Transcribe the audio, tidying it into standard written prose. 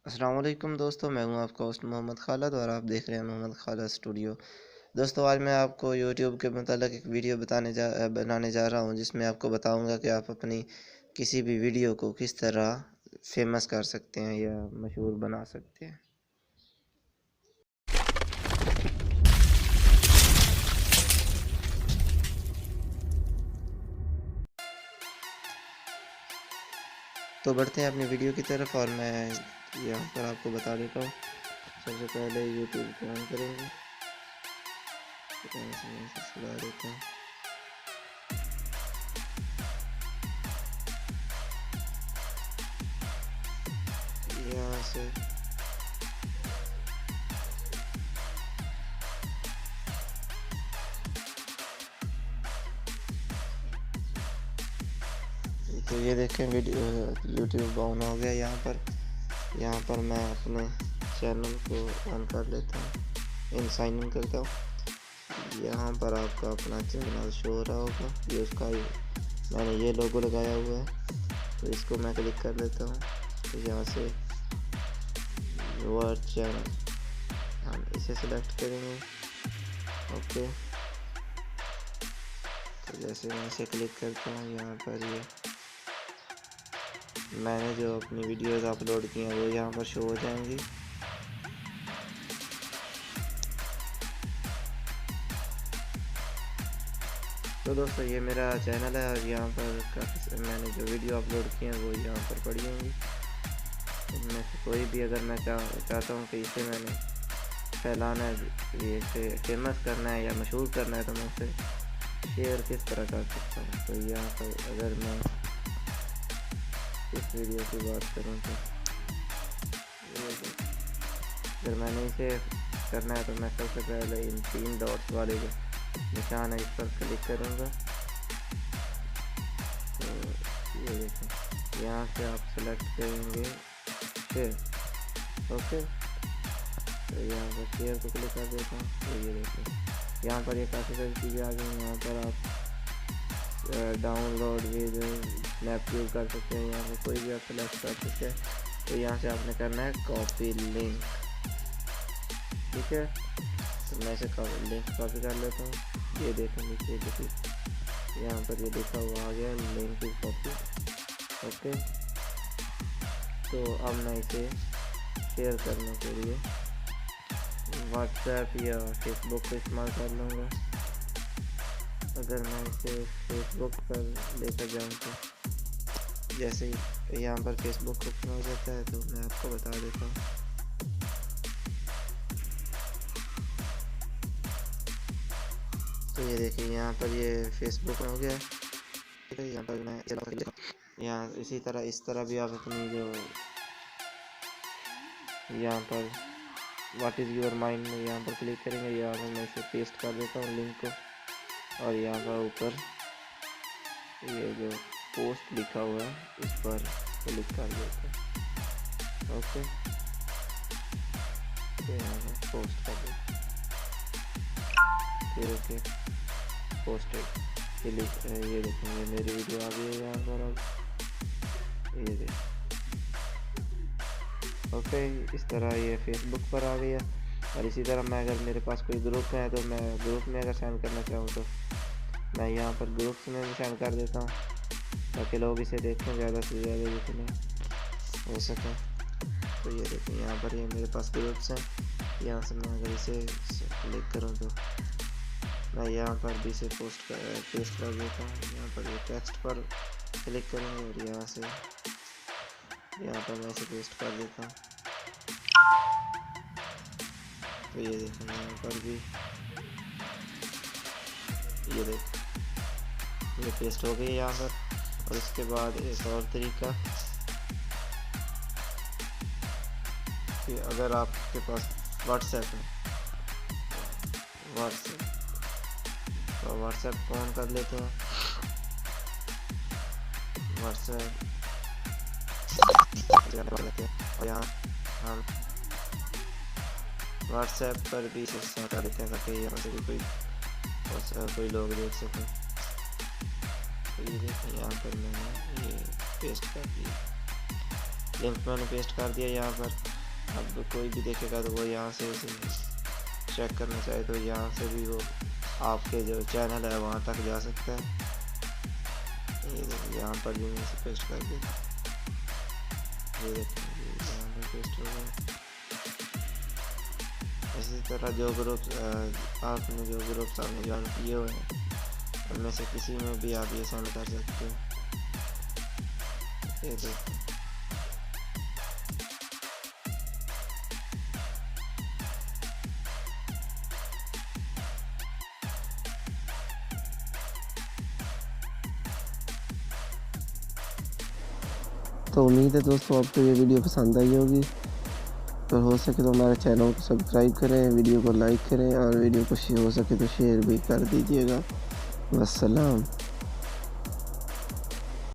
अस्सलाम वालेकुम दोस्तों, मैं हूं आपका होस्ट मोहम्मद खालिद और आप देख रहे हैं मोहम्मद खालिद स्टूडियो। दोस्तों, आज मैं आपको यूट्यूब के मतलब एक वीडियो बनाने जा रहा हूं, जिसमें आपको बताऊंगा कि आप अपनी किसी भी वीडियो को किस तरह फेमस कर सकते हैं या मशहूर बना सकते हैं। तो बढ़ते हैं अपनी वीडियो की तरफ और मैं यहाँ पर आपको बता देता हूँ। सबसे पहले यूट्यूब को ऑन करेंगे, चला देता हूँ। यहाँ से तो ये देखें वीडियो यूट्यूब ऑन हो गया। यहाँ पर मैं अपने चैनल को ऑन कर लेता हूँ, साइन इन करता हूँ। यहाँ पर आपका अपना चैनल शो हो रहा होगा, ये उसका मैंने ये लोगो लगाया हुआ है, तो इसको मैं क्लिक कर लेता हूँ। तो यहाँ से वर्ड चैनल हम इसे सिलेक्ट करेंगे। ओके, तो जैसे मैं इसे क्लिक करता हूँ, यहाँ पर ये मैंने जो अपनी वीडियोस अपलोड की हैं वो यहाँ पर शो हो जाएंगी। तो दोस्तों, ये मेरा चैनल है और यहाँ पर मैंने जो वीडियो अपलोड की हैं वो यहाँ पर पड़ी होंगी। इनमें से कोई भी अगर मैं चाहता हूँ कि इसे मैंने फैलाना है, ये इसे फेमस करना है या मशहूर करना है, तो मैं उसे शेयर किस तरह कर सकता हूँ। तो यहाँ पर अगर मैं इस वीडियो की बात करूँ तो अगर मैंने इसे करना है तो मैं सबसे पहले इन 3 डॉट्स वाले जो निशान है इस पर क्लिक करूँगा। तो ये देखें, यहाँ से आप सेलेक्ट करेंगे शेयर। ओके, तो यहाँ पर शेयर को क्लिक कर देता हूँ। तो ये देखें, यहाँ पर ये काफ़ी सारी चीज़ें आ गई। यहाँ पर आप डाउनलोड वीडियो स्नैपट्यूब कर सकते हैं, यहाँ पर कोई भी आप सेलेक्ट कर सकते हैं। तो यहाँ से आपने करना है कॉपी लिंक, ठीक है। तो मैं इसे लिंक कॉपी कर लेता हूँ। ये देखें नीचे देखिए, यहाँ पर ये लिखा हुआ आ गया लिंक टू कॉपी। ओके, तो अब मैं इसे शेयर करने के लिए व्हाट्सएप या फेसबुक का इस्तेमाल कर लूँगा। अगर मैं इसे फेसबुक पर लेकर जाऊँ तो जैसे ही यहाँ पर फेसबुक ओपन हो जाता है, तो मैं आपको बता देता हूँ। तो ये देखिए, यहाँ पर ये फेसबुक हो गया है। यहाँ पर मैं यहाँ इसी तरह इस तरह भी आप अपनी जो यहाँ पर व्हाट इज़ योर माइंड में यहाँ पर क्लिक करेंगे। यहाँ पर मैं इसे पेस्ट कर देता हूँ लिंक को, और यहाँ पर ऊपर ये जो पोस्ट लिखा हुआ है इस पर क्लिक कर देते हैं। ओके, तो यहाँ पर पोस्ट कर देते हैं। फिर ओके, पोस्टेड क्लिक। ये देखेंगे मेरी वीडियो आ गई है यहाँ पर। अब ये देखें, ओके, इस तरह ये फेसबुक पर आ गया। और इसी तरह मैं अगर मेरे पास कोई ग्रुप है तो मैं ग्रुप में अगर सेंड करना चाहूँ तो मैं यहाँ पर ग्रुप्स में भी सेंड कर देता हूँ, ताकि लोग इसे देखें ज़्यादा से ज़्यादा जितने हो सके। तो ये देखें, यहाँ पर ये मेरे पास ग्रुप्स हैं। यहाँ से मैं अगर इसे क्लिक करूँ तो मैं यहाँ पर भी इसे पेस्ट कर देता हूँ। यहाँ पर ये टेक्स्ट पर क्लिक करेंगे और यहाँ से यहाँ पर मैं इसे पेस्ट कर देता हूँ। तो ये देखें, यहाँ पर भी ये देखें ये पेस्ट हो गई यहाँ पर। और इसके बाद एक और तरीका कि अगर आपके पास व्हाट्सएप है, तो व्हाट्सएप को ऑन कर लेते हैं। व्हाट्सएप और यहाँ हम व्हाट्सएप पर भी इसे हटा देते हैं, ताकि यहाँ से भी कोई लोग देख सकें। तो ये देखें, यहाँ पर मैंने ये पेस्ट कर दिया, लिंक मैंने पेस्ट कर दिया यहाँ पर। अब कोई भी देखेगा तो वो यहाँ से उसे चेक करना चाहे तो यहाँ से भी वो आपके जो चैनल है वहाँ तक जा सकता है। ये देखिए यहाँ पर भी मैं इसे पेस्ट कर देता हूँ। ये देखिए यहाँ पर पेस्ट हो गया। इसी तरह जो ग्रुप आपने जो ग्रुप्स आपने ज्वाइन किए हुए हैं उनमें से किसी में भी आप ये सेंड कर सकते हो। ये देखिए तो उम्मीद है दोस्तों आपको ये वीडियो पसंद आई होगी। तो हो सके तो हमारे चैनल को सब्सक्राइब करें, वीडियो को लाइक करें और वीडियो को हो सके तो शेयर भी कर दीजिएगा। वस्सलाम।